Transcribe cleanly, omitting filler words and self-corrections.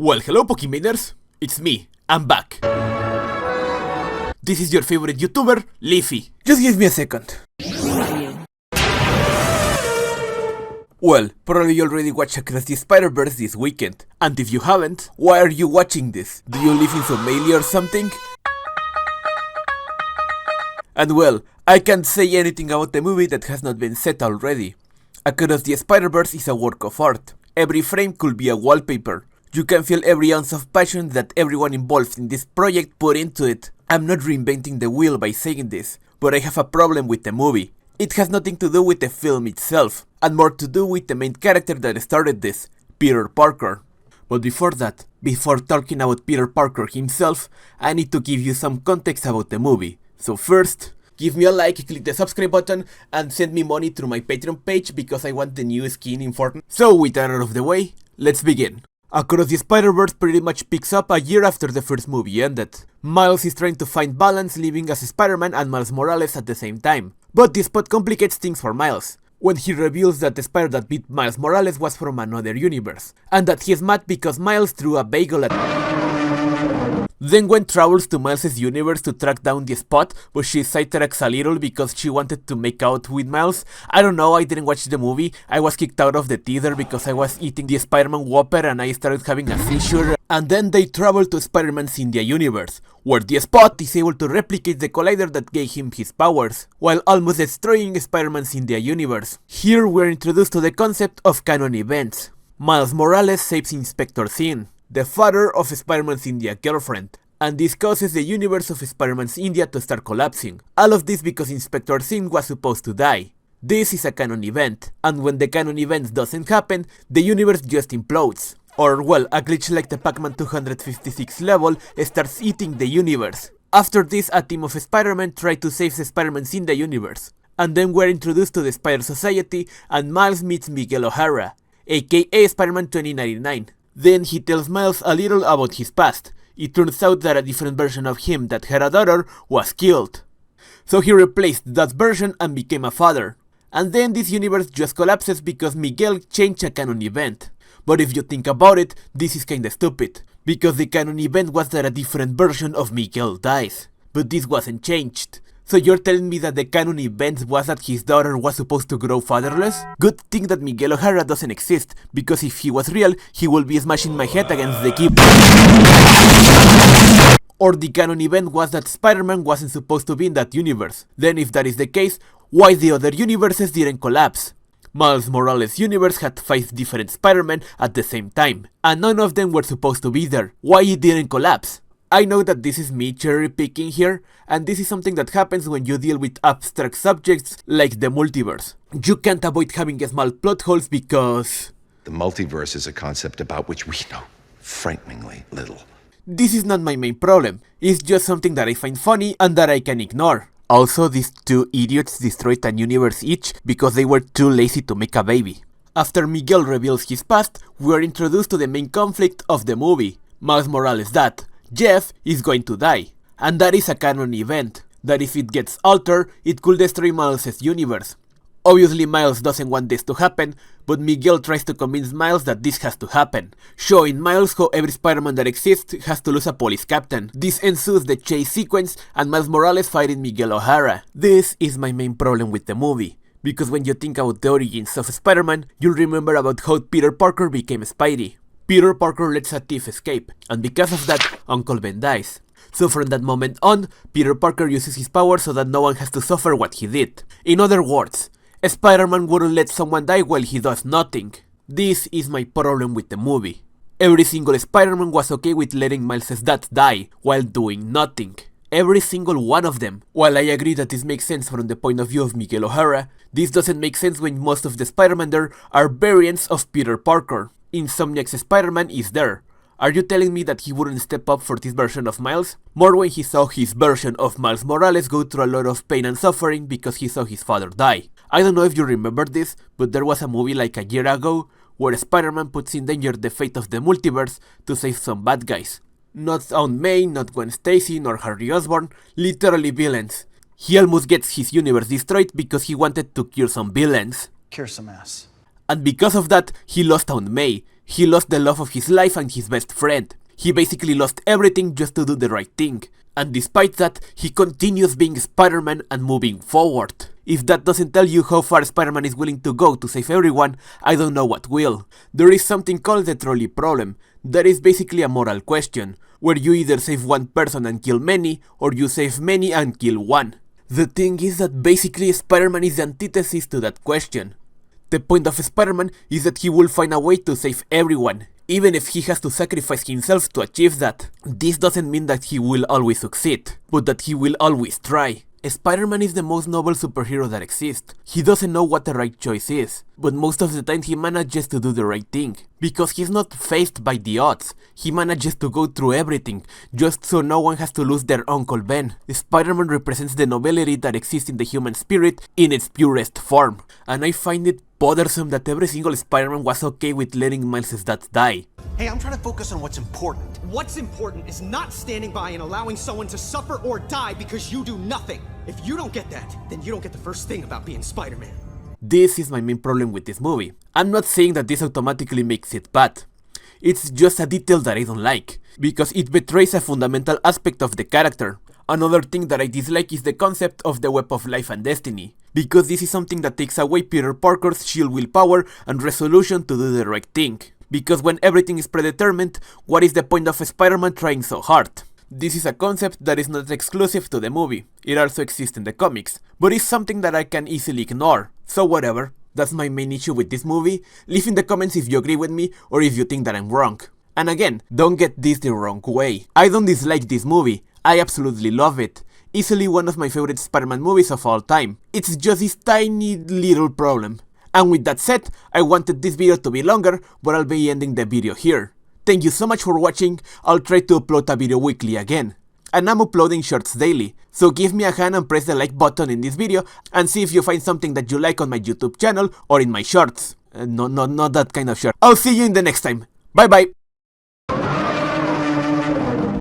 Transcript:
Well, hello Pokemoners, it's me, I'm back. This is your favorite YouTuber, Leafy. Just give me a second. Well, probably you already watched Across the Spider-Verse this weekend, and if you haven't, why are you watching this? Do you live in Somalia or something? And well, I can't say anything about the movie that has not been said already. Across the Spider-Verse is a work of art. Every frame could be a wallpaper. You can feel every ounce of passion that everyone involved in this project put into it. I'm not reinventing the wheel by saying this, but I have a problem with the movie. It has nothing to do with the film itself, and more to do with the main character that started this, Peter Parker. But before that, before talking about Peter Parker himself, I need to give you some context about the movie. So first, give me a like, click the subscribe button, and send me money through my Patreon page because I want the new skin in Fortnite. So with that out of the way, let's begin. Across the Spider-Verse pretty much picks up a year after the first movie ended. Miles is trying to find balance living as Spider-Man and Miles Morales at the same time. But this spot complicates things for Miles, when he reveals that the spider that beat Miles Morales was from another universe, and that he is mad because Miles threw a bagel at Then Gwen travels to Miles' universe to track down the spot, but she sidetracks a little because she wanted to make out with Miles. I don't know, I didn't watch the movie. I was kicked out of the theater because I was eating the Spider-Man Whopper and I started having a seizure. And then they travel to Spider-Man's India universe, where the Spot is able to replicate the collider that gave him his powers, while almost destroying Spider-Man's India universe. Here we're introduced to the concept of canon events. Miles Morales saves Inspector Zin, the father of Spider-Man's India girlfriend, and this causes the universe of Spider-Man's India to start collapsing. All of this because Inspector Zin was supposed to die. This is a canon event, and when the canon event doesn't happen, the universe just implodes. Or well, a glitch like the Pac-Man 256 level starts eating the universe. After this, a team of Spider-Man try to save the Spider-Man's India universe. And then we're introduced to the Spider Society, and Miles meets Miguel O'Hara, aka Spider-Man 2099. Then he tells Miles a little about his past. It turns out that a different version of him that had a daughter was killed. So he replaced that version and became a father. And then this universe just collapses because Miguel changed a canon event. But if you think about it, this is kinda stupid, because the canon event was that a different version of Miguel dies. But this wasn't changed. So you're telling me that the canon event was that his daughter was supposed to grow fatherless? Good thing that Miguel O'Hara doesn't exist, because if he was real, he will be smashing my head against the keyboard. Or the canon event was that Spider-Man wasn't supposed to be in that universe. Then if that is the case, why the other universes didn't collapse? Miles Morales' universe had 5 different Spider-Man at the same time, and none of them were supposed to be there. Why it didn't collapse? I know that this is me cherry picking here, and this is something that happens when you deal with abstract subjects like the multiverse. You can't avoid having small plot holes because the multiverse is a concept about which we know frighteningly little. This is not my main problem, it's just something that I find funny and that I can ignore. Also, these two idiots destroyed an universe each because they were too lazy to make a baby. After Miguel reveals his past, we are introduced to the main conflict of the movie. Miles Morales' dad, Jeff, is going to die. And that is a canon event, that if it gets altered, it could destroy Miles' universe. Obviously Miles doesn't want this to happen, but Miguel tries to convince Miles that this has to happen, showing Miles how every Spider-Man that exists has to lose a police captain. This ensues the chase sequence and Miles Morales fighting Miguel O'Hara. This is my main problem with the movie, because when you think about the origins of Spider-Man, you'll remember about how Peter Parker became Spidey. Peter Parker lets a thief escape, and because of that, Uncle Ben dies. So from that moment on, Peter Parker uses his power so that no one has to suffer what he did. In other words, Spider-Man wouldn't let someone die while he does nothing. This is my problem with the movie. Every single Spider-Man was okay with letting Miles' dad die while doing nothing. Every single one of them. While I agree that this makes sense from the point of view of Miguel O'Hara, this doesn't make sense when most of the Spider-Man there are variants of Peter Parker. Insomniac's Spider-Man is there. Are you telling me that he wouldn't step up for this version of Miles? More when he saw his version of Miles Morales go through a lot of pain and suffering because he saw his father die. I don't know if you remember this, but there was a movie like a year ago where Spider-Man puts in danger the fate of the multiverse to save some bad guys. Not Aunt May, not Gwen Stacy, nor Harry Osborn, literally villains. He almost gets his universe destroyed because he wanted to cure some villains. Cure some ass. And because of that, he lost Aunt May. He lost the love of his life and his best friend. He basically lost everything just to do the right thing. And despite that, he continues being Spider-Man and moving forward. If that doesn't tell you how far Spider-Man is willing to go to save everyone, I don't know what will. There is something called the trolley problem. That is basically a moral question, where you either save one person and kill many, or you save many and kill one. The thing is that basically Spider-Man is the antithesis to that question. The point of Spider-Man is that he will find a way to save everyone, even if he has to sacrifice himself to achieve that. This doesn't mean that he will always succeed, but that he will always try. Spider-Man is the most noble superhero that exists. He doesn't know what the right choice is, but most of the time he manages to do the right thing. Because he's not faced by the odds, he manages to go through everything, just so no one has to lose their Uncle Ben. Spider-Man represents the nobility that exists in the human spirit in its purest form, and I find it bothersome that every single Spider-Man was okay with letting Miles' dad die. Hey, I'm trying to focus on what's important. What's important is not standing by and allowing someone to suffer or die because you do nothing. If you don't get that, then you don't get the first thing about being Spider-Man. This is my main problem with this movie. I'm not saying that this automatically makes it bad. It's just a detail that I don't like, because it betrays a fundamental aspect of the character. Another thing that I dislike is the concept of the web of life and destiny, because this is something that takes away Peter Parker's sheer willpower and resolution to do the right thing. Because when everything is predetermined, what is the point of Spider-Man trying so hard? This is a concept that is not exclusive to the movie, it also exists in the comics, but it's something that I can easily ignore, so whatever. That's my main issue with this movie. Leave in the comments if you agree with me or if you think that I'm wrong. And again, don't get this the wrong way. I don't dislike this movie, I absolutely love it. Easily one of my favorite Spider-Man movies of all time. It's just this tiny little problem. And with that said, I wanted this video to be longer, but I'll be ending the video here. Thank you so much for watching. I'll try to upload a video weekly again. And I'm uploading shorts daily, so give me a hand and press the like button in this video and see if you find something that you like on my YouTube channel or in my shorts. Not that kind of short. I'll see you in the next time. Bye bye.